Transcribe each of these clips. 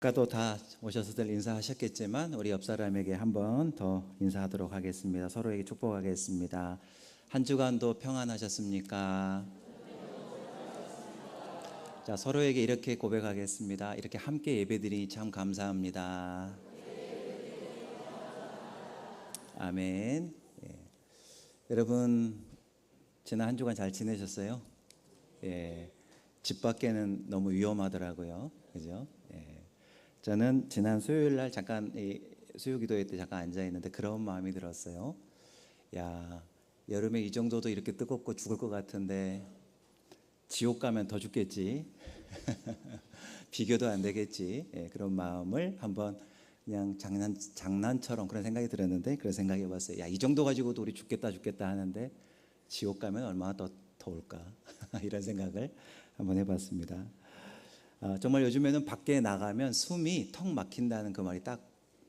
아까도 다 오셔서들 인사하셨겠지만 우리 옆 사람에게 한 번 더 인사하도록 하겠습니다. 서로에게 축복하겠습니다. 한 주간도 평안하셨습니까? 자, 서로에게 이렇게 고백하겠습니다. 이렇게 함께 예배드리니 참 감사합니다. 아멘. 예. 여러분 지난 한 주간 잘 지내셨어요? 예. 집 밖에는 너무 위험하더라고요. 그죠? 예. 저는 지난 수요일 날 잠깐 수요기도회 때 잠깐 앉아 있는데 그런 마음이 들었어요. 야, 여름에 이 정도도 이렇게 뜨겁고 죽을 것 같은데 지옥 가면 더 죽겠지. 비교도 안 되겠지. 예, 그런 마음을 한번 그냥 장난처럼 그런 생각이 들었는데 그런 생각이 해봤어요. 야, 이 정도 가지고도 우리 죽겠다 하는데 지옥 가면 얼마나 더 더울까. 이런 생각을 한번 해봤습니다. 정말 요즘에는 밖에 나가면 숨이 턱 막힌다는 그 말이 딱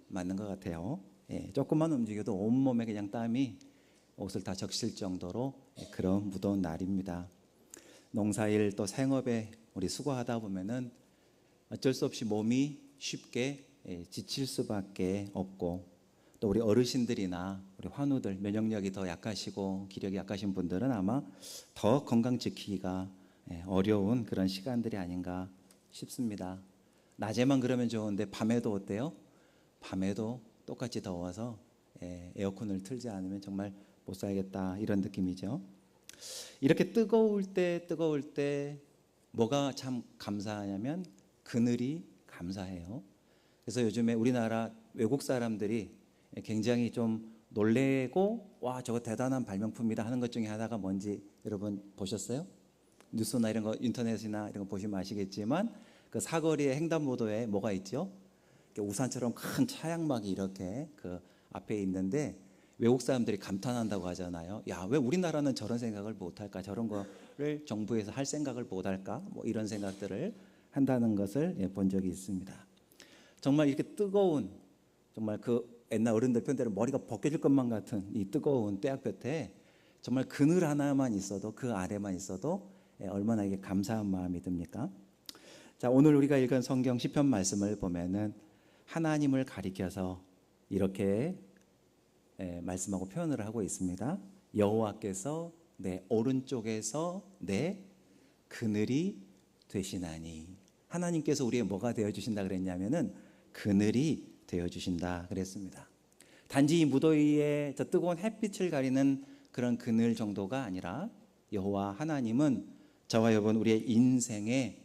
맞는 것 같아요. 예, 조금만 움직여도 온몸에 그냥 땀이 옷을 다 적실 정도로 그런 무더운 날입니다. 농사일 또 생업에 우리 수고하다 보면은 어쩔 수 없이 몸이 쉽게 지칠 수밖에 없고, 또 우리 어르신들이나 우리 환우들 면역력이 더 약하시고 기력이 약하신 분들은 아마 더 건강 지키기가 어려운 그런 시간들이 아닌가 싶습니다. 낮에만 그러면 좋은데 밤에도 어때요? 밤에도 똑같이 더워서 에어컨을 틀지 않으면 정말 못 살겠다 이런 느낌이죠. 이렇게 뜨거울 때 뭐가 참 감사하냐면 그늘이 감사해요. 그래서 요즘에 우리나라 외국 사람들이 굉장히 좀 놀래고 와 저거 대단한 발명품이다 하는 것 중에 하나가 뭔지 여러분 보셨어요? 뉴스나 이런 거 인터넷이나 이런 거 보시면 아시겠지만 그 사거리의 횡단보도에 뭐가 있죠? 우산처럼 큰 차양막이 이렇게 그 앞에 있는데 외국 사람들이 감탄한다고 하잖아요. 야, 왜 우리나라는 저런 생각을 못할까? 저런 거를 정부에서 할 생각을 못할까? 뭐 이런 생각들을 한다는 것을 본 적이 있습니다. 정말 이렇게 뜨거운, 정말 그 옛날 어른들 편대로 머리가 벗겨질 것만 같은 이 뜨거운 떼약볕에 정말 그늘 하나만 있어도, 그 아래만 있어도 얼마나 이게 감사한 마음이 듭니까? 자, 오늘 우리가 읽은 성경 시편 말씀을 보면은 하나님을 가리켜서 이렇게 말씀하고 표현을 하고 있습니다. 여호와께서 내 오른쪽에서 내 그늘이 되시나니. 하나님께서 우리의 뭐가 되어주신다 그랬냐면은 그늘이 되어주신다 그랬습니다. 단지 이 무더위에 저 뜨거운 햇빛을 가리는 그런 그늘 정도가 아니라 여호와 하나님은 저와 여러분 우리의 인생의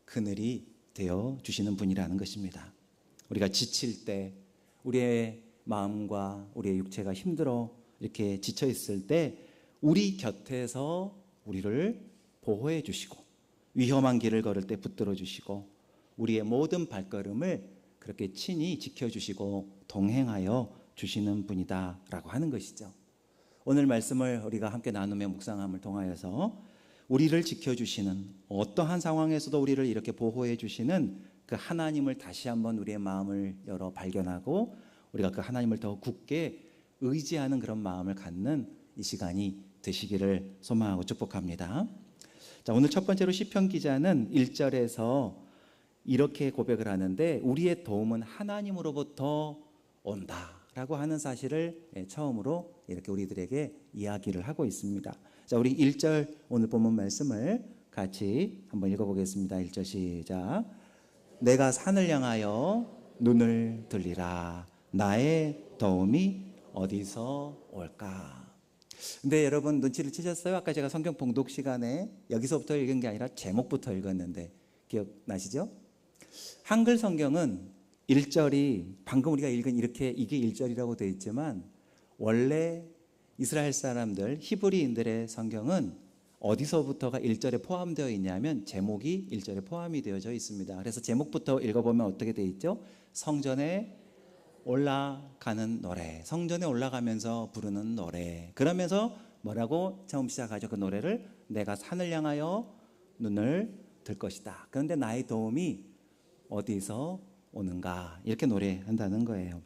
그늘이 되어주시는 분이라는 것입니다. 우리가 지칠 때, 우리의 마음과 우리의 육체가 힘들어 이렇게 지쳐 있을 때 우리 곁에서 우리를 보호해 주시고 위험한 길을 걸을 때 붙들어 주시고 우리의 모든 발걸음을 그렇게 친히 지켜주시고 동행하여 주시는 분이다라고 하는 것이죠. 오늘 말씀을 우리가 함께 나누며 묵상함을 통하여서 우리를 지켜주시는, 어떠한 상황에서도 우리를 이렇게 보호해 주시는 그 하나님을 다시 한번 우리의 마음을 열어 발견하고 우리가 그 하나님을 더 굳게 의지하는 그런 마음을 갖는 이 시간이 되시기를 소망하고 축복합니다. 자, 오늘 첫 번째로 시편 기자는 1절에서 이렇게 고백을 하는데 우리의 도움은 하나님으로부터 온다라고 하는 사실을 처음으로 이렇게 우리들에게 이야기를 하고 있습니다. 자, 우리 1절 오늘 본문 말씀을 같이 한번 읽어보겠습니다. 1절 시작. 내가 산을 향하여 눈을 들리라. 나의 도움이 어디서 올까? 근데 여러분 눈치를 채셨어요? 아까 제가 성경 봉독 시간에 여기서부터 읽은 게 아니라 제목부터 읽었는데 기억나시죠? 한글 성경은 1절이 방금 우리가 읽은 이게 1절이라고 되어 있지만 원래 이스라엘 사람들 히브리인들의 성경은 어디서부터가 1절에 포함되어 있냐면 제목이 1절에 포함이 되어져 있습니다. 그래서 제목부터 읽어보면 어떻게 되어 있죠? 성전에 올라가는 노래, 성전에 올라가면서 부르는 노래. 그러면서 뭐라고 처음 시작하죠? 그 노래를 내가 산을 향하여 눈을 들 것이다. 그런데 나의 도움이 어디서 오는가? 이렇게 노래한다는 거예요.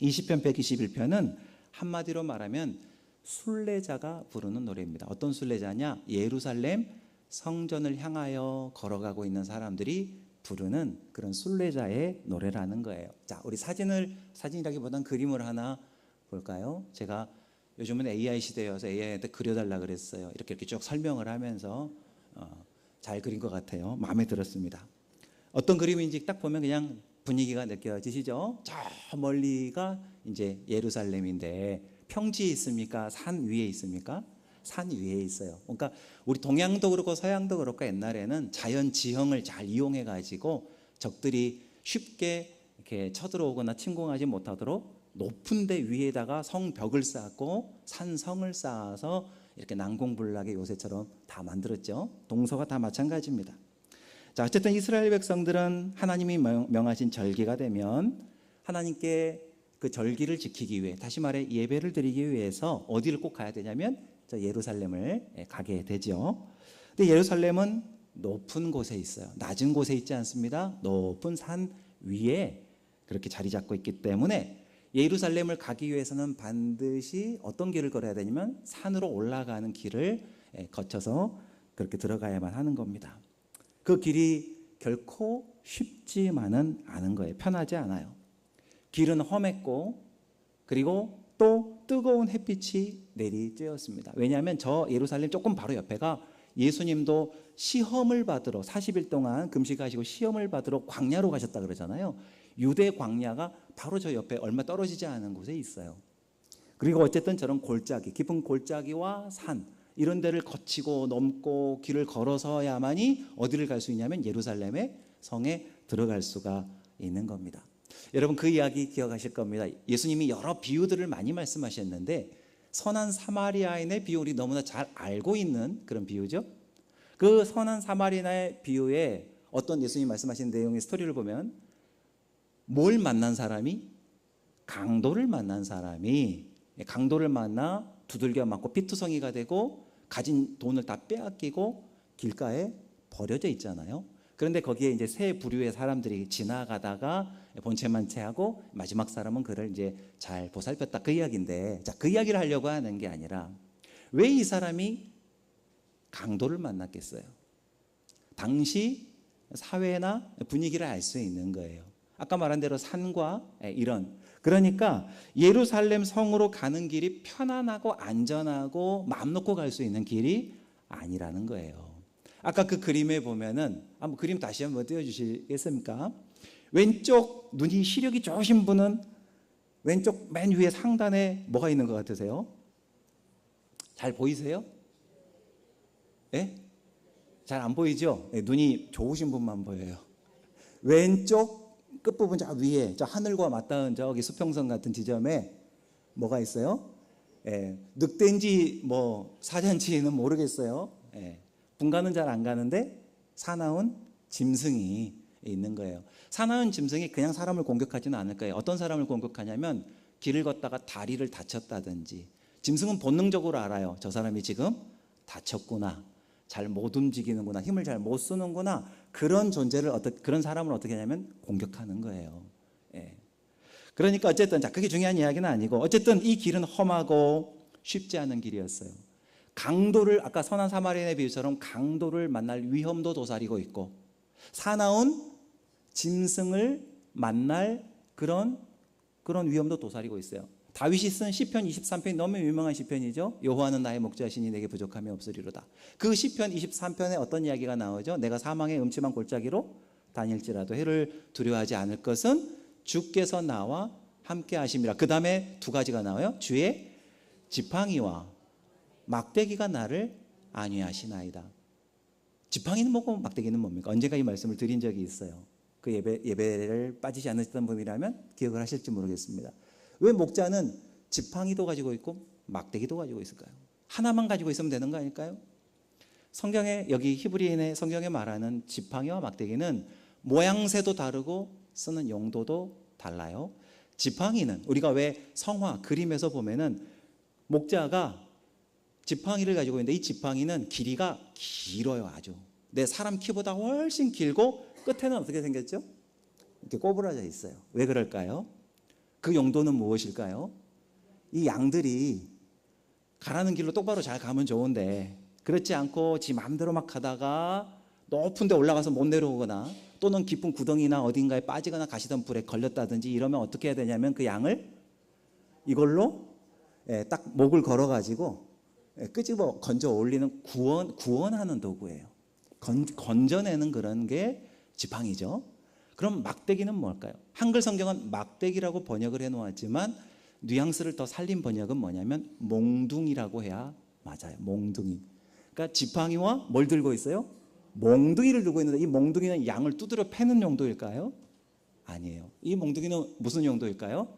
이 시편 121편은 한마디로 말하면 순례자가 부르는 노래입니다. 어떤 순례자냐? 예루살렘 성전을 향하여 걸어가고 있는 사람들이 부르는 그런 순례자의 노래라는 거예요. 자, 우리 사진이라기보단 그림을 하나 볼까요? 제가 요즘은 AI 시대여서 AI한테 그려달라 그랬어요. 이렇게 쭉 설명을 하면서 잘 그린 것 같아요. 마음에 들었습니다. 어떤 그림인지 딱 보면 그냥 분위기가 느껴지시죠? 저 멀리가 이제 예루살렘인데 평지에 있습니까? 산 위에 있습니까? 산 위에 있어요. 그러니까 우리 동양도 그렇고 서양도 그렇고 옛날에는 자연 지형을 잘 이용해 가지고 적들이 쉽게 이렇게 쳐들어오거나 침공하지 못하도록 높은 데 위에다가 성벽을 쌓고 산성을 쌓아서 이렇게 난공불락의 요새처럼 다 만들었죠. 동서가 다 마찬가지입니다. 자, 어쨌든 이스라엘 백성들은 하나님이 명하신 절기가 되면 하나님께 그 절기를 지키기 위해, 다시 말해 예배를 드리기 위해서 어디를 꼭 가야 되냐면 저 예루살렘을 가게 되죠. 근데 예루살렘은 높은 곳에 있어요. 낮은 곳에 있지 않습니다. 높은 산 위에 그렇게 자리 잡고 있기 때문에 예루살렘을 가기 위해서는 반드시 어떤 길을 걸어야 되냐면 산으로 올라가는 길을 거쳐서 그렇게 들어가야만 하는 겁니다. 그 길이 결코 쉽지만은 않은 거예요. 편하지 않아요. 길은 험했고 그리고 또 뜨거운 햇빛이 내리쬐었습니다. 왜냐하면 저 예루살렘 조금 바로 옆에가 예수님도 시험을 받으러 40일 동안 금식하시고 시험을 받으러 광야로 가셨다 그러잖아요. 유대 광야가 바로 저 옆에 얼마 떨어지지 않은 곳에 있어요. 그리고 어쨌든 저런 골짜기, 깊은 골짜기와 산 이런 데를 거치고 넘고 길을 걸어서야만이 어디를 갈 수 있냐면 예루살렘의 성에 들어갈 수가 있는 겁니다. 여러분 그 이야기 기억하실 겁니다. 예수님이 여러 비유들을 많이 말씀하셨는데 선한 사마리아인의 비유 우리 너무나 잘 알고 있는 그런 비유죠. 그 선한 사마리아인의 비유에 어떤 예수님이 말씀하신 내용의 스토리를 보면 뭘 만난 사람이? 강도를 만난 사람이 강도를 만나 두들겨 맞고 피투성이가 되고 가진 돈을 다 빼앗기고 길가에 버려져 있잖아요. 그런데 거기에 이제 세 부류의 사람들이 지나가다가 본체만체하고 마지막 사람은 그를 이제 잘 보살폈다 그 이야기인데, 자, 그 이야기를 하려고 하는 게 아니라 왜 이 사람이 강도를 만났겠어요? 당시 사회나 분위기를 알 수 있는 거예요. 아까 말한 대로 산과 이런, 그러니까 예루살렘 성으로 가는 길이 편안하고 안전하고 마음 놓고 갈 수 있는 길이 아니라는 거예요. 아까 그 그림에 보면은 한번 그림 다시 한번 띄워주시겠습니까? 왼쪽 눈이 시력이 좋으신 분은 왼쪽 맨 위에 상단에 뭐가 있는 것 같으세요? 잘 보이세요? 예? 잘 안 보이죠? 예, 눈이 좋으신 분만 보여요. 왼쪽 끝부분 저 위에 저 하늘과 맞닿은 저기 수평선 같은 지점에 뭐가 있어요? 예, 늑대인지 뭐 사자인지는 모르겠어요. 예, 분간은 잘 안 가는데 사나운 짐승이 있는 거예요. 사나운 짐승이 그냥 사람을 공격하지는 않을 거예요. 어떤 사람을 공격하냐면 길을 걷다가 다리를 다쳤다든지, 짐승은 본능적으로 알아요. 저 사람이 지금 다쳤구나, 잘 못 움직이는구나, 힘을 잘 못 쓰는구나. 그런 존재를 그런 사람을 어떻게 하냐면 공격하는 거예요. 예. 그러니까 어쨌든 자, 그게 중요한 이야기는 아니고 어쨌든 이 길은 험하고 쉽지 않은 길이었어요. 강도를 아까 선한 사마리아인의 비유처럼 강도를 만날 위험도 도사리고 있고 사나운 짐승을 만날 그런 위험도 도사리고 있어요. 다윗이 쓴 시편 23편이 너무 유명한 시편이죠. 여호와는 나의 목자시니 내게 부족함이 없으리로다. 그 시편 23편에 어떤 이야기가 나오죠? 내가 사망의 음침한 골짜기로 다닐지라도 해를 두려워하지 않을 것은 주께서 나와 함께 하심이라. 그 다음에 두 가지가 나와요. 주의 지팡이와 막대기가 나를 안위하시나이다. 지팡이는 뭐고 막대기는 뭡니까? 언젠가 이 말씀을 드린 적이 있어요. 그 예배를 빠지지 않으셨던 분이라면 기억을 하실지 모르겠습니다. 왜 목자는 지팡이도 가지고 있고 막대기도 가지고 있을까요? 하나만 가지고 있으면 되는 거 아닐까요? 성경에 여기 히브리인의 성경에 말하는 지팡이와 막대기는 모양새도 다르고 쓰는 용도도 달라요. 지팡이는 우리가 왜 성화 그림에서 보면은 목자가 지팡이를 가지고 있는데 이 지팡이는 길이가 길어요. 아주 내 사람 키보다 훨씬 길고 끝에는 어떻게 생겼죠? 이렇게 꼬부라져 있어요. 왜 그럴까요? 그 용도는 무엇일까요? 이 양들이 가라는 길로 똑바로 잘 가면 좋은데 그렇지 않고 지 마음대로 막 가다가 높은 데 올라가서 못 내려오거나 또는 깊은 구덩이나 어딘가에 빠지거나 가시던 불에 걸렸다든지 이러면 어떻게 해야 되냐면 그 양을 이걸로 딱 목을 걸어가지고 끄집어 건져 올리는 구원하는 도구예요. 건져내는 그런 게 지팡이죠. 그럼 막대기는 뭘까요? 한글 성경은 막대기라고 번역을 해놓았지만 뉘앙스를 더 살린 번역은 뭐냐면 몽둥이라고 해야 맞아요. 몽둥이. 그러니까 지팡이와 뭘 들고 있어요? 몽둥이를 들고 있는데 이 몽둥이는 양을 두드려 패는 용도일까요? 아니에요. 이 몽둥이는 무슨 용도일까요?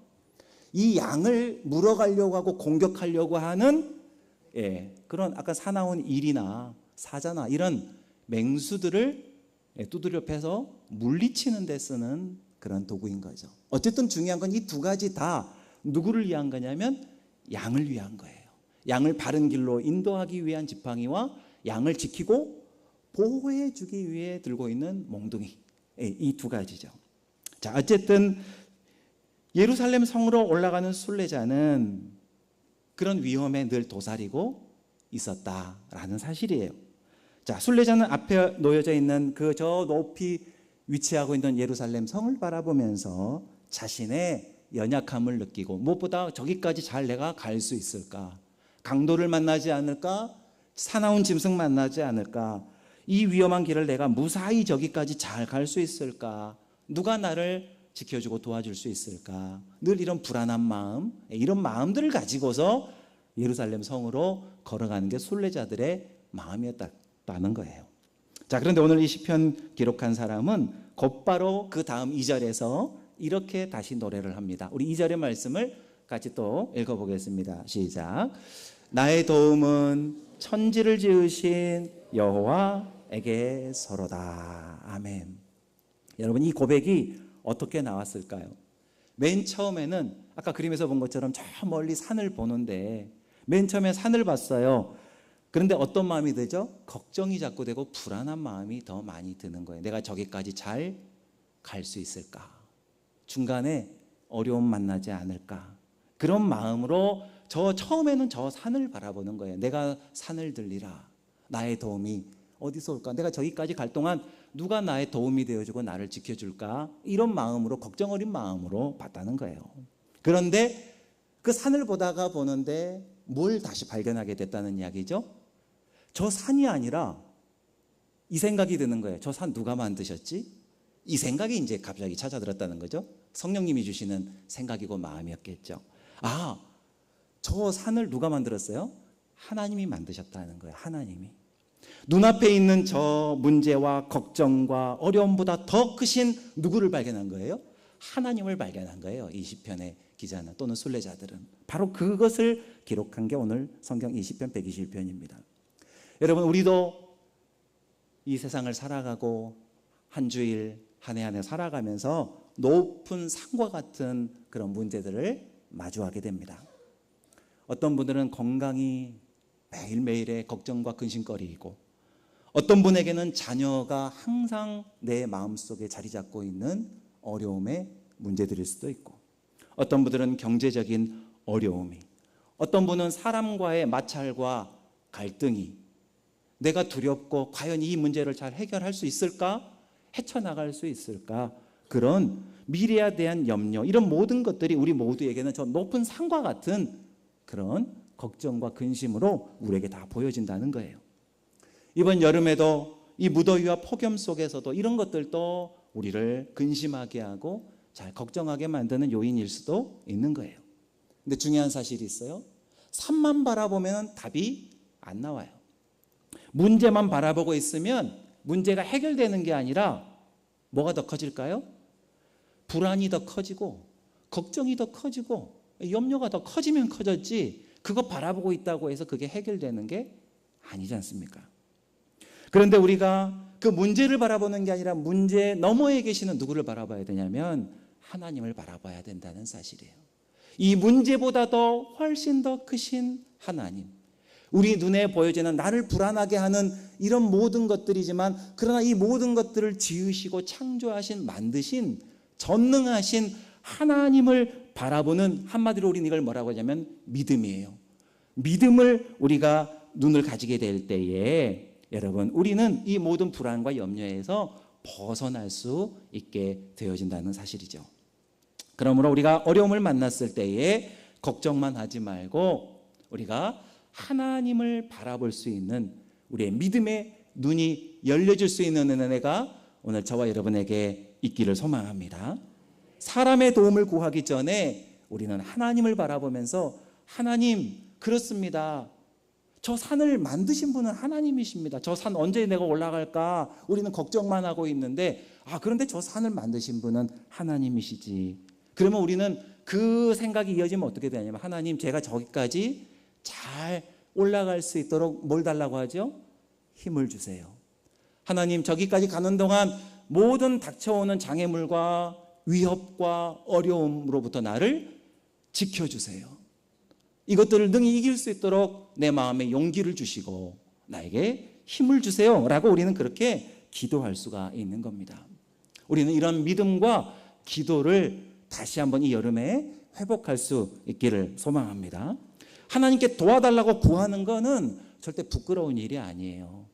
이 양을 물어가려고 하고 공격하려고 하는 그런 아까 사나운 일이나 사자나 이런 맹수들을 두드려 패서 물리치는 데 쓰는 그런 도구인 거죠. 어쨌든 중요한 건 이 두 가지 다 누구를 위한 거냐면 양을 위한 거예요. 양을 바른 길로 인도하기 위한 지팡이와 양을 지키고 보호해 주기 위해 들고 있는 몽둥이, 이 두 가지죠. 자, 어쨌든 예루살렘 성으로 올라가는 순례자는 그런 위험에 늘 도사리고 있었다라는 사실이에요. 자, 순례자는 앞에 놓여져 있는 그 저 높이 위치하고 있는 예루살렘 성을 바라보면서 자신의 연약함을 느끼고 무엇보다 저기까지 잘 내가 갈 수 있을까? 강도를 만나지 않을까? 사나운 짐승 만나지 않을까? 이 위험한 길을 내가 무사히 저기까지 잘 갈 수 있을까? 누가 나를 지켜주고 도와줄 수 있을까? 늘 이런 불안한 마음, 이런 마음들을 가지고서 예루살렘 성으로 걸어가는 게 순례자들의 마음이었다는 거예요. 자, 그런데 오늘 이 시편 기록한 사람은 곧바로 그 다음 2절에서 이렇게 다시 노래를 합니다. 우리 2절의 말씀을 같이 또 읽어보겠습니다. 시작. 나의 도움은 천지를 지으신 여호와에게서로다. 아멘. 여러분, 이 고백이 어떻게 나왔을까요? 맨 처음에는 아까 그림에서 본 것처럼 저 멀리 산을 보는데 맨 처음에 산을 봤어요. 그런데 어떤 마음이 들죠? 걱정이 자꾸 되고 불안한 마음이 더 많이 드는 거예요. 내가 저기까지 잘 갈 수 있을까? 중간에 어려움 만나지 않을까? 그런 마음으로 처음에는 저 산을 바라보는 거예요. 내가 산을 들리라. 나의 도움이 어디서 올까? 내가 저기까지 갈 동안 누가 나의 도움이 되어주고 나를 지켜줄까? 이런 마음으로, 걱정 어린 마음으로 봤다는 거예요. 그런데 그 산을 보다가 보는데 뭘 다시 발견하게 됐다는 이야기죠? 저 산이 아니라 이 생각이 드는 거예요. 저 산 누가 만드셨지? 이 생각이 이제 갑자기 찾아들었다는 거죠. 성령님이 주시는 생각이고 마음이었겠죠. 아, 저 산을 누가 만들었어요? 하나님이 만드셨다는 거예요. 하나님이. 눈앞에 있는 저 문제와 걱정과 어려움보다 더 크신 누구를 발견한 거예요? 하나님을 발견한 거예요. 이 시편의 기자는 또는 순례자들은. 바로 그것을 기록한 게 오늘 성경 20편 121편입니다. 여러분, 우리도 이 세상을 살아가고 한 주일 한 해 한 해 살아가면서 높은 산과 같은 그런 문제들을 마주하게 됩니다. 어떤 분들은 건강이 매일매일의 걱정과 근심거리이고 어떤 분에게는 자녀가 항상 내 마음속에 자리 잡고 있는 어려움의 문제들일 수도 있고 어떤 분들은 경제적인 어려움이 어떤 분은 사람과의 마찰과 갈등이 내가 두렵고 과연 이 문제를 잘 해결할 수 있을까? 헤쳐나갈 수 있을까? 그런 미래에 대한 염려 이런 모든 것들이 우리 모두에게는 저 높은 산과 같은 그런 걱정과 근심으로 우리에게 다 보여진다는 거예요. 이번 여름에도 이 무더위와 폭염 속에서도 이런 것들도 우리를 근심하게 하고 잘 걱정하게 만드는 요인일 수도 있는 거예요. 근데 중요한 사실이 있어요. 산만 바라보면 답이 안 나와요. 문제만 바라보고 있으면 문제가 해결되는 게 아니라 뭐가 더 커질까요? 불안이 더 커지고 걱정이 더 커지고 염려가 더 커지면 커졌지 그거 바라보고 있다고 해서 그게 해결되는 게 아니지 않습니까? 그런데 우리가 그 문제를 바라보는 게 아니라 문제 너머에 계시는 누구를 바라봐야 되냐면 하나님을 바라봐야 된다는 사실이에요. 이 문제보다도 훨씬 더 크신 하나님, 우리 눈에 보여지는 나를 불안하게 하는 이런 모든 것들이지만 그러나 이 모든 것들을 지으시고 창조하신 만드신 전능하신 하나님을 바라보는 한마디로 우리는 이걸 뭐라고 하냐면 믿음이에요. 믿음을 우리가 눈을 가지게 될 때에 여러분, 우리는 이 모든 불안과 염려에서 벗어날 수 있게 되어진다는 사실이죠. 그러므로 우리가 어려움을 만났을 때에 걱정만 하지 말고 우리가 하나님을 바라볼 수 있는 우리의 믿음의 눈이 열려질 수 있는 은혜가 오늘 저와 여러분에게 있기를 소망합니다. 사람의 도움을 구하기 전에 우리는 하나님을 바라보면서 하나님, 그렇습니다. 저 산을 만드신 분은 하나님이십니다. 저 산 언제 내가 올라갈까? 우리는 걱정만 하고 있는데, 그런데 저 산을 만드신 분은 하나님이시지. 그러면 우리는 그 생각이 이어지면 어떻게 되냐면, 하나님, 제가 저기까지 잘 올라갈 수 있도록 뭘 달라고 하죠? 힘을 주세요. 하나님, 저기까지 가는 동안 모든 닥쳐오는 장애물과 위협과 어려움으로부터 나를 지켜주세요. 이것들을 능히 이길 수 있도록 내 마음에 용기를 주시고 나에게 힘을 주세요 라고 우리는 그렇게 기도할 수가 있는 겁니다. 우리는 이런 믿음과 기도를 다시 한번 이 여름에 회복할 수 있기를 소망합니다. 하나님께 도와달라고 구하는 것은 절대 부끄러운 일이 아니에요.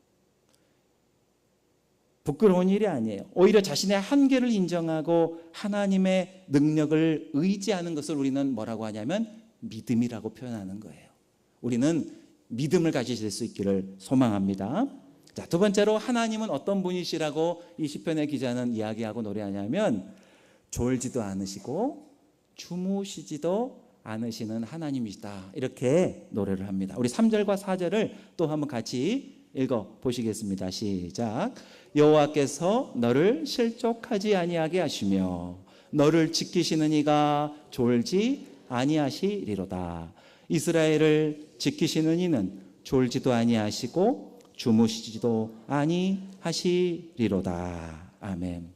부끄러운 일이 아니에요. 오히려 자신의 한계를 인정하고 하나님의 능력을 의지하는 것을 우리는 뭐라고 하냐면 믿음이라고 표현하는 거예요. 우리는 믿음을 가지실 수 있기를 소망합니다. 자, 두 번째로 하나님은 어떤 분이시라고 이 시편의 기자는 이야기하고 노래하냐면 졸지도 않으시고 주무시지도 않으시는 하나님이시다. 이렇게 노래를 합니다. 우리 3절과 4절을 또 한번 같이 읽어 보시겠습니다. 시작. 여호와께서 너를 실족하지 아니하게 하시며 너를 지키시는 이가 졸지 아니하시리로다. 이스라엘을 지키시는 이는 졸지도 아니하시고 주무시지도 아니하시리로다. 아멘.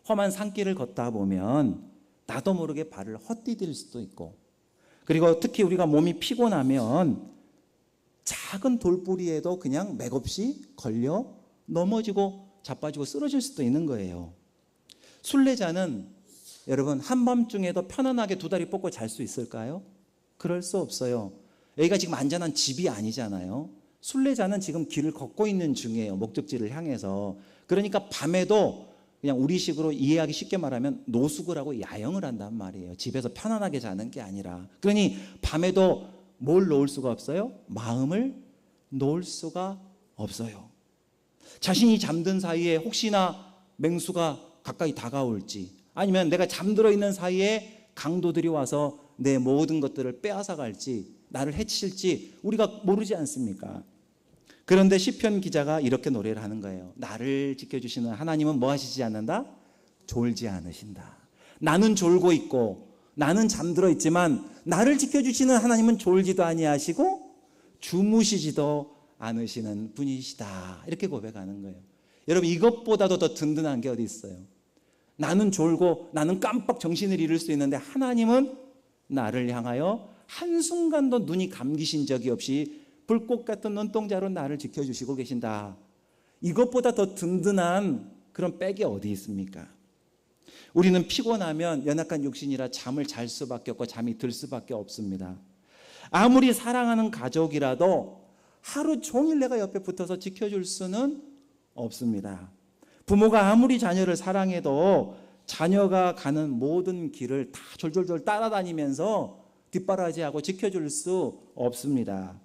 험한 산길을 걷다 보면 나도 모르게 발을 헛디딜 수도 있고, 그리고 특히 우리가 몸이 피곤하면 작은 돌뿌리에도 그냥 맥없이 걸려 넘어지고 자빠지고 쓰러질 수도 있는 거예요. 순례자는 여러분 한밤중에도 편안하게 두 다리 뻗고 잘 수 있을까요? 그럴 수 없어요. 여기가 지금 안전한 집이 아니잖아요. 순례자는 지금 길을 걷고 있는 중이에요. 목적지를 향해서. 그러니까 밤에도 그냥 우리식으로 이해하기 쉽게 말하면 노숙을 하고 야영을 한단 말이에요. 집에서 편안하게 자는 게 아니라. 그러니 밤에도 뭘 놓을 수가 없어요? 마음을 놓을 수가 없어요. 자신이 잠든 사이에 혹시나 맹수가 가까이 다가올지, 아니면 내가 잠들어 있는 사이에 강도들이 와서 내 모든 것들을 빼앗아 갈지, 나를 해칠지 우리가 모르지 않습니까? 그런데 시편 기자가 이렇게 노래를 하는 거예요. 나를 지켜주시는 하나님은 뭐 하시지 않는다? 졸지 않으신다. 나는 졸고 있고 나는 잠들어 있지만 나를 지켜주시는 하나님은 졸지도 아니하시고 주무시지도 않으시는 분이시다. 이렇게 고백하는 거예요. 여러분, 이것보다도 더 든든한 게 어디 있어요? 나는 졸고 나는 깜빡 정신을 잃을 수 있는데 하나님은 나를 향하여 한순간도 눈이 감기신 적이 없이 불꽃 같은 눈동자로 나를 지켜주시고 계신다. 이것보다 더 든든한 그런 백이 어디 있습니까? 우리는 피곤하면 연약한 육신이라 잠을 잘 수밖에 없고 잠이 들 수밖에 없습니다. 아무리 사랑하는 가족이라도 하루 종일 내가 옆에 붙어서 지켜줄 수는 없습니다. 부모가 아무리 자녀를 사랑해도 자녀가 가는 모든 길을 다 졸졸졸 따라다니면서 뒷바라지하고 지켜줄 수 없습니다.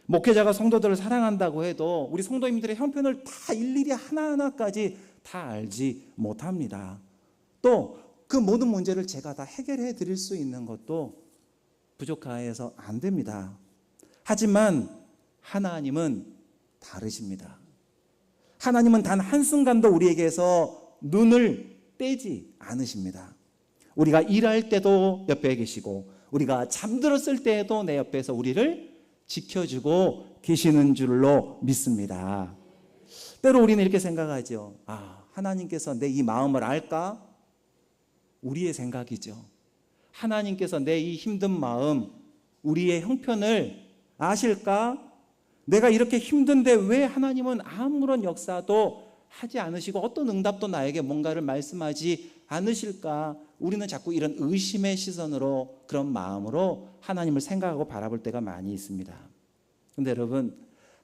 목회자가 성도들을 사랑한다고 해도 우리 성도님들의 형편을 다 일일이 하나하나까지 다 알지 못합니다. 또 그 모든 문제를 제가 다 해결해 드릴 수 있는 것도 부족해서 안 됩니다. 하지만 하나님은 다르십니다. 하나님은 단 한순간도 우리에게서 눈을 떼지 않으십니다. 우리가 일할 때도 옆에 계시고 우리가 잠들었을 때에도 내 옆에서 우리를 지켜주고 계시는 줄로 믿습니다. 때로 우리는 이렇게 생각하죠. 하나님께서 내 이 마음을 알까? 우리의 생각이죠. 하나님께서 내 이 힘든 마음, 우리의 형편을 아실까? 내가 이렇게 힘든데 왜 하나님은 아무런 역사도 하지 않으시고 어떤 응답도 나에게 뭔가를 말씀하지 않으실까? 우리는 자꾸 이런 의심의 시선으로, 그런 마음으로 하나님을 생각하고 바라볼 때가 많이 있습니다. 그런데 여러분,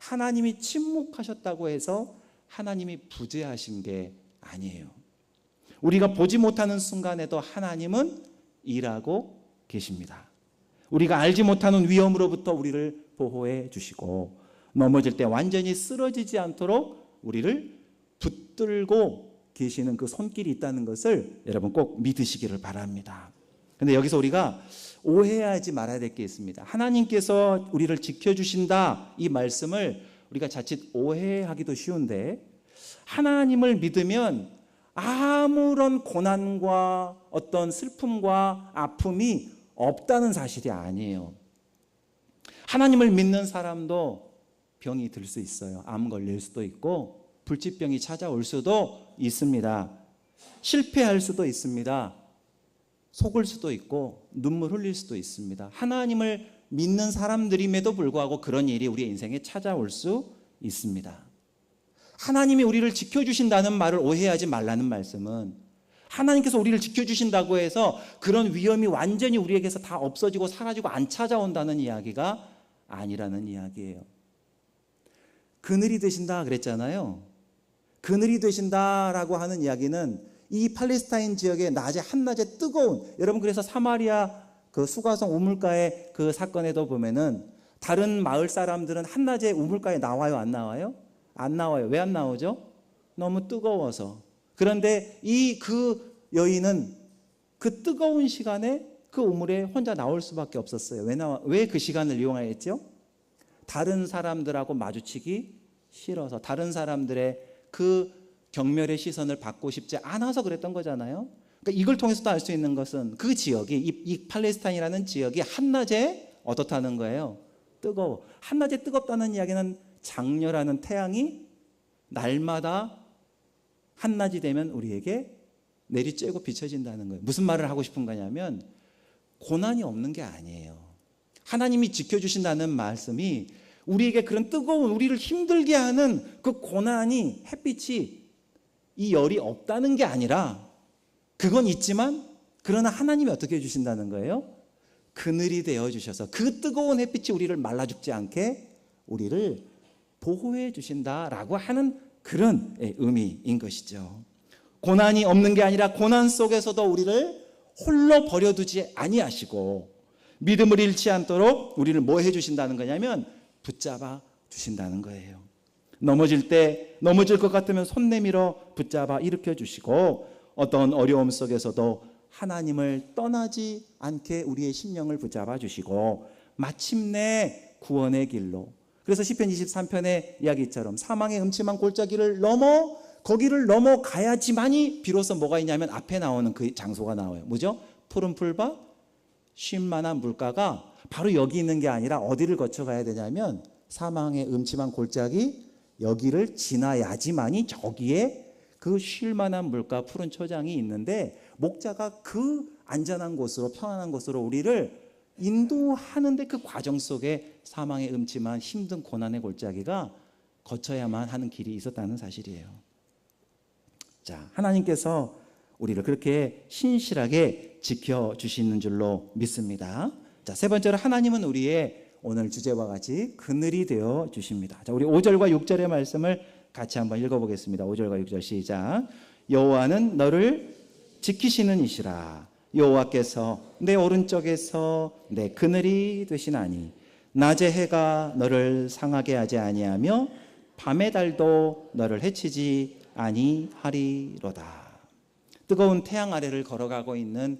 하나님이 침묵하셨다고 해서 하나님이 부재하신 게 아니에요. 우리가 보지 못하는 순간에도 하나님은 일하고 계십니다. 우리가 알지 못하는 위험으로부터 우리를 보호해 주시고 넘어질 때 완전히 쓰러지지 않도록 우리를 붙들고 계시는 그 손길이 있다는 것을 여러분 꼭 믿으시기를 바랍니다. 근데 여기서 우리가 오해하지 말아야 될 게 있습니다. 하나님께서 우리를 지켜주신다, 이 말씀을 우리가 자칫 오해하기도 쉬운데, 하나님을 믿으면 아무런 고난과 어떤 슬픔과 아픔이 없다는 사실이 아니에요. 하나님을 믿는 사람도 병이 들 수 있어요. 암 걸릴 수도 있고 불치병이 찾아올 수도 있습니다. 실패할 수도 있습니다. 속을 수도 있고 눈물 흘릴 수도 있습니다. 하나님을 믿는 사람들임에도 불구하고 그런 일이 우리의 인생에 찾아올 수 있습니다. 하나님이 우리를 지켜주신다는 말을 오해하지 말라는 말씀은, 하나님께서 우리를 지켜주신다고 해서 그런 위험이 완전히 우리에게서 다 없어지고 사라지고 안 찾아온다는 이야기가 아니라는 이야기예요. 그늘이 되신다 그랬잖아요. 그늘이 되신다라고 하는 이야기는 이 팔레스타인 지역의 낮에 한낮에 뜨거운, 여러분 그래서 사마리아 그 수가성 우물가의 그 사건에도 보면은 다른 마을 사람들은 한낮에 우물가에 나와요, 안 나와요? 안 나와요. 왜 안 나오죠? 너무 뜨거워서. 그런데 그 여인은 그 뜨거운 시간에 그 우물에 혼자 나올 수밖에 없었어요. 왜 그 시간을 이용하였죠? 다른 사람들하고 마주치기 싫어서, 다른 사람들의 그 경멸의 시선을 받고 싶지 않아서 그랬던 거잖아요. 그러니까 이걸 통해서도 알 수 있는 것은 그 지역이, 이 팔레스타인이라는 지역이 한낮에 어떻다는 거예요? 뜨거워. 한낮에 뜨겁다는 이야기는 장렬하는 태양이 날마다 한낮이 되면 우리에게 내리쬐고 비춰진다는 거예요. 무슨 말을 하고 싶은 거냐면 고난이 없는 게 아니에요. 하나님이 지켜주신다는 말씀이 우리에게 그런 뜨거운, 우리를 힘들게 하는 그 고난이, 햇빛이, 이 열이 없다는 게 아니라, 그건 있지만 그러나 하나님이 어떻게 해주신다는 거예요? 그늘이 되어주셔서 그 뜨거운 햇빛이 우리를 말라 죽지 않게 우리를 보호해 주신다라고 하는 그런 의미인 것이죠. 고난이 없는 게 아니라 고난 속에서도 우리를 홀로 버려두지 아니하시고 믿음을 잃지 않도록 우리를 뭐 해주신다는 거냐면 붙잡아 주신다는 거예요. 넘어질 때, 넘어질 것 같으면 손 내밀어 붙잡아 일으켜 주시고, 어떤 어려움 속에서도 하나님을 떠나지 않게 우리의 심령을 붙잡아 주시고 마침내 구원의 길로, 그래서 시편 23편의 이야기처럼 사망의 음침한 골짜기를 넘어, 거기를 넘어가야지만이 비로소 뭐가 있냐면 앞에 나오는 그 장소가 나와요. 뭐죠? 푸른 풀밭, 쉴 만한 물가가 바로 여기 있는 게 아니라 어디를 거쳐가야 되냐면 사망의 음침한 골짜기, 여기를 지나야지만이 저기에 그 쉴 만한 물가, 푸른 초장이 있는데, 목자가 그 안전한 곳으로, 편안한 곳으로 우리를 인도하는데 그 과정 속에 사망의 음침한 힘든 고난의 골짜기가 거쳐야만 하는 길이 있었다는 사실이에요. 자, 하나님께서 우리를 그렇게 신실하게 지켜주시는 줄로 믿습니다. 자, 세 번째로 하나님은 우리의 오늘 주제와 같이 그늘이 되어 주십니다. 자, 우리 5절과 6절의 말씀을 같이 한번 읽어보겠습니다. 5절과 6절 시작. 여호와는 너를 지키시는 이시라. 여호와께서 내 오른쪽에서 내 그늘이 되시나니 낮의 해가 너를 상하게 하지 아니하며 밤의 달도 너를 해치지 아니하리로다. 뜨거운 태양 아래를 걸어가고 있는,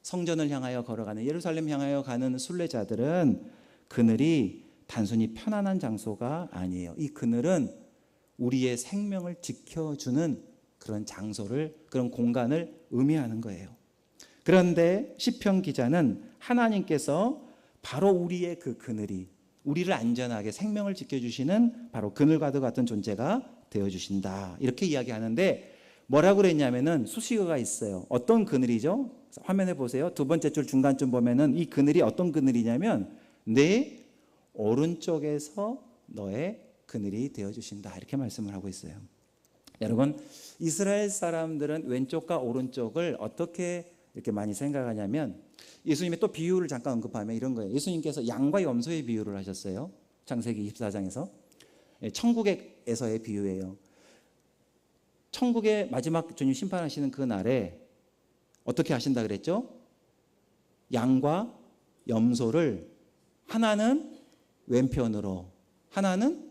성전을 향하여 걸어가는, 예루살렘 향하여 가는 순례자들은 그늘이 단순히 편안한 장소가 아니에요. 이 그늘은 우리의 생명을 지켜주는 그런 장소를, 그런 공간을 의미하는 거예요. 그런데 시편 기자는 하나님께서 바로 우리의 그 그늘이, 우리를 안전하게 생명을 지켜주시는 바로 그늘과도 같은 존재가 되어주신다, 이렇게 이야기하는데, 뭐라고 그랬냐면은 수식어가 있어요. 어떤 그늘이죠? 화면에 보세요. 두 번째 줄 중간쯤 보면은 이 그늘이 어떤 그늘이냐면 내 오른쪽에서 너의 그늘이 되어주신다, 이렇게 말씀을 하고 있어요. 여러분, 이스라엘 사람들은 왼쪽과 오른쪽을 어떻게 이렇게 많이 생각하냐면, 예수님의 또 비유를 잠깐 언급하면 이런 거예요. 예수님께서 양과 염소의 비유를 하셨어요. 창세기 24장에서 천국에서의 비유예요. 천국의 마지막 주님 심판하시는 그 날에 어떻게 하신다 그랬죠? 양과 염소를 하나는 왼편으로 하나는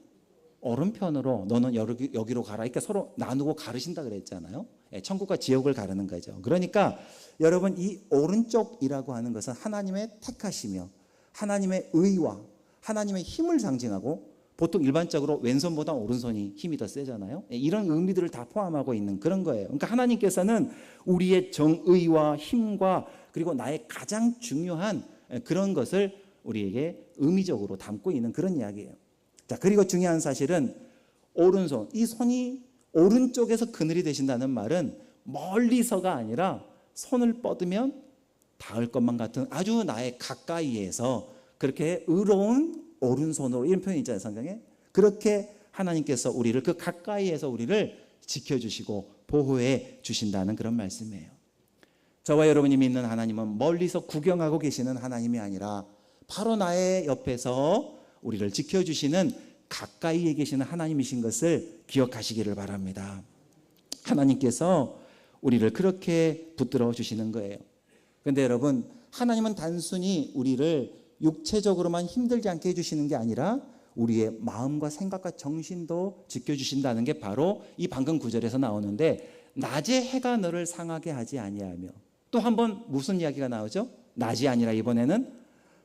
오른편으로 너는 여기로 가라. 그러니까 서로 나누고 가르신다 그랬잖아요. 천국과 지옥을 가르는 거죠. 그러니까 여러분 이 오른쪽이라고 하는 것은 하나님의 택하시며 하나님의 의와 하나님의 힘을 상징하고 보통 일반적으로 왼손보다 오른손이 힘이 더 세잖아요. 이런 의미들을 다 포함하고 있는 그런 거예요. 그러니까 하나님께서는 우리의 정의와 힘과 그리고 나의 가장 중요한 그런 것을 우리에게 의미적으로 담고 있는 그런 이야기예요. 자, 그리고 중요한 사실은 오른손, 이 손이 오른쪽에서 그늘이 되신다는 말은 멀리서가 아니라 손을 뻗으면 닿을 것만 같은 아주 나의 가까이에서 그렇게 의로운 오른손으로 이런 표현이 있잖아요, 성경에. 그렇게 하나님께서 우리를 그 가까이에서 우리를 지켜주시고 보호해 주신다는 그런 말씀이에요. 저와 여러분이 믿는 하나님은 멀리서 구경하고 계시는 하나님이 아니라 바로 나의 옆에서 우리를 지켜주시는 가까이에 계시는 하나님이신 것을 기억하시기를 바랍니다. 하나님께서 우리를 그렇게 붙들어 주시는 거예요. 그런데 여러분, 하나님은 단순히 우리를 육체적으로만 힘들지 않게 해주시는 게 아니라 우리의 마음과 생각과 정신도 지켜주신다는 게 바로 이 방금 구절에서 나오는데, 낮에 해가 너를 상하게 하지 아니하며, 또 한 번 무슨 이야기가 나오죠? 낮이 아니라 이번에는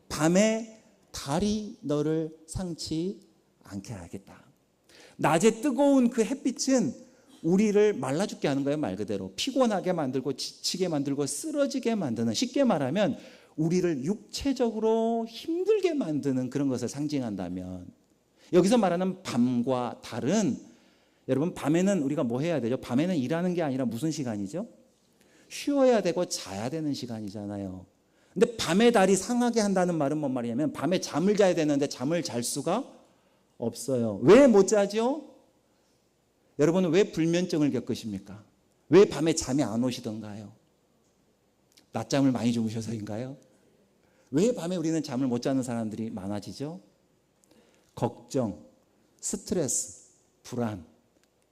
밤에 달이 너를 상치 않게 하겠다. 낮에 뜨거운 그 햇빛은 우리를 말라 죽게 하는 거예요. 말 그대로 피곤하게 만들고 지치게 만들고 쓰러지게 만드는, 쉽게 말하면 우리를 육체적으로 힘들게 만드는 그런 것을 상징한다면, 여기서 말하는 밤과 달은, 여러분 밤에는 우리가 뭐 해야 되죠? 밤에는 일하는 게 아니라 무슨 시간이죠? 쉬어야 되고 자야 되는 시간이잖아요. 근데 밤에 달이 상하게 한다는 말은 뭔 말이냐면 밤에 잠을 자야 되는데 잠을 잘 수가 없어요. 왜 못 자죠? 여러분은 왜 불면증을 겪으십니까? 왜 밤에 잠이 안 오시던가요? 낮잠을 많이 주무셔서인가요? 왜 밤에 우리는 잠을 못 자는 사람들이 많아지죠? 걱정, 스트레스, 불안,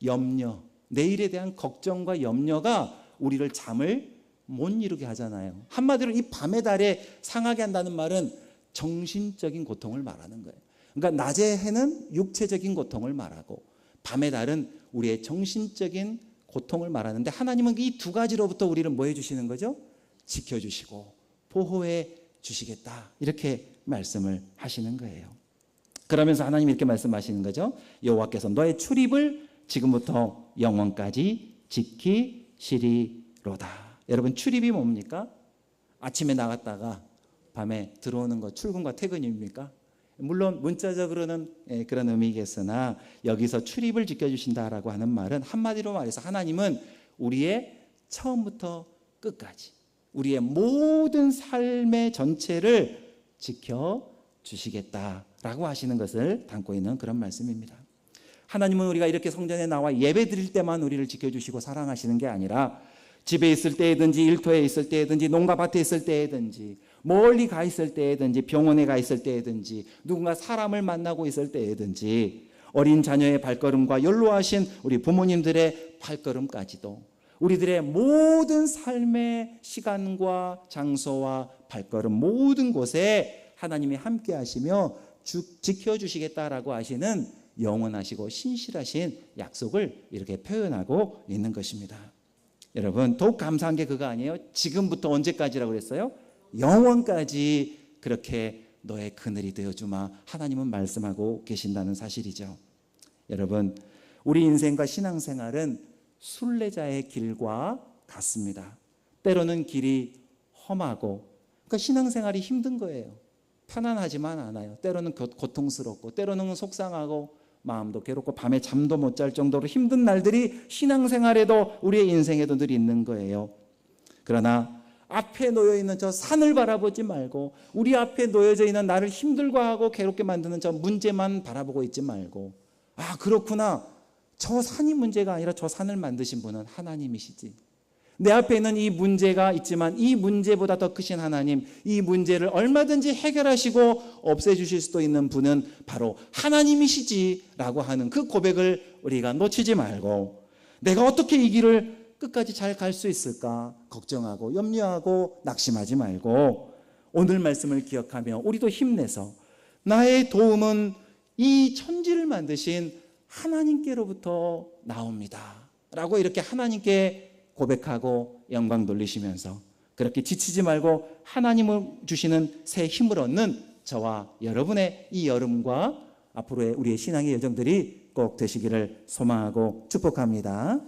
염려, 내일에 대한 걱정과 염려가 우리를 잠을 못 이루게 하잖아요. 한마디로 이 밤의 달에 상하게 한다는 말은 정신적인 고통을 말하는 거예요. 그러니까 낮의 해는 육체적인 고통을 말하고 밤의 달은 우리의 정신적인 고통을 말하는데, 하나님은 이 두 가지로부터 우리를 뭐 해주시는 거죠? 지켜주시고 보호해 주시겠다, 이렇게 말씀을 하시는 거예요. 그러면서 하나님이 이렇게 말씀하시는 거죠. 여호와께서 너의 출입을 지금부터 영원까지 지키시리로다. 여러분, 출입이 뭡니까? 아침에 나갔다가 밤에 들어오는 거, 출근과 퇴근입니까? 물론 문자적으로는 그런 의미겠으나 여기서 출입을 지켜주신다라고 하는 말은 한마디로 말해서 하나님은 우리의 처음부터 끝까지 우리의 모든 삶의 전체를 지켜주시겠다라고 하시는 것을 담고 있는 그런 말씀입니다. 하나님은 우리가 이렇게 성전에 나와 예배 드릴 때만 우리를 지켜주시고 사랑하시는 게 아니라 집에 있을 때든지 일터에 있을 때든지 농가밭에 있을 때든지 멀리 가 있을 때든지 병원에 가 있을 때든지 누군가 사람을 만나고 있을 때든지 어린 자녀의 발걸음과 연로하신 우리 부모님들의 발걸음까지도 우리들의 모든 삶의 시간과 장소와 발걸음 모든 곳에 하나님이 함께 하시며 지켜주시겠다라고 하시는 영원하시고 신실하신 약속을 이렇게 표현하고 있는 것입니다. 여러분, 더욱 감사한 게 그거 아니에요? 지금부터 언제까지라고 그랬어요? 영원까지 그렇게 너의 그늘이 되어주마, 하나님은 말씀하고 계신다는 사실이죠. 여러분, 우리 인생과 신앙생활은 순례자의 길과 같습니다. 때로는 길이 험하고, 그러니까 신앙생활이 힘든 거예요. 편안하지만 않아요. 때로는 고통스럽고, 때로는 속상하고, 마음도 괴롭고, 밤에 잠도 못 잘 정도로 힘든 날들이 신앙생활에도 우리의 인생에도 늘 있는 거예요. 그러나 앞에 놓여있는 저 산을 바라보지 말고, 우리 앞에 놓여져 있는 나를 힘들고 하고 괴롭게 만드는 저 문제만 바라보고 있지 말고, 아 그렇구나, 저 산이 문제가 아니라 저 산을 만드신 분은 하나님이시지, 내 앞에 있는 이 문제가 있지만 이 문제보다 더 크신 하나님, 이 문제를 얼마든지 해결하시고 없애주실 수도 있는 분은 바로 하나님이시지라고 하는 그 고백을 우리가 놓치지 말고, 내가 어떻게 이 길을 끝까지 잘 갈 수 있을까 걱정하고 염려하고 낙심하지 말고 오늘 말씀을 기억하며 우리도 힘내서 나의 도움은 이 천지를 만드신 하나님께로부터 나옵니다 라고 이렇게 하나님께 고백하고 영광 돌리시면서 그렇게 지치지 말고 하나님을 주시는 새 힘을 얻는 저와 여러분의 이 여름과 앞으로의 우리의 신앙의 여정들이 꼭 되시기를 소망하고 축복합니다.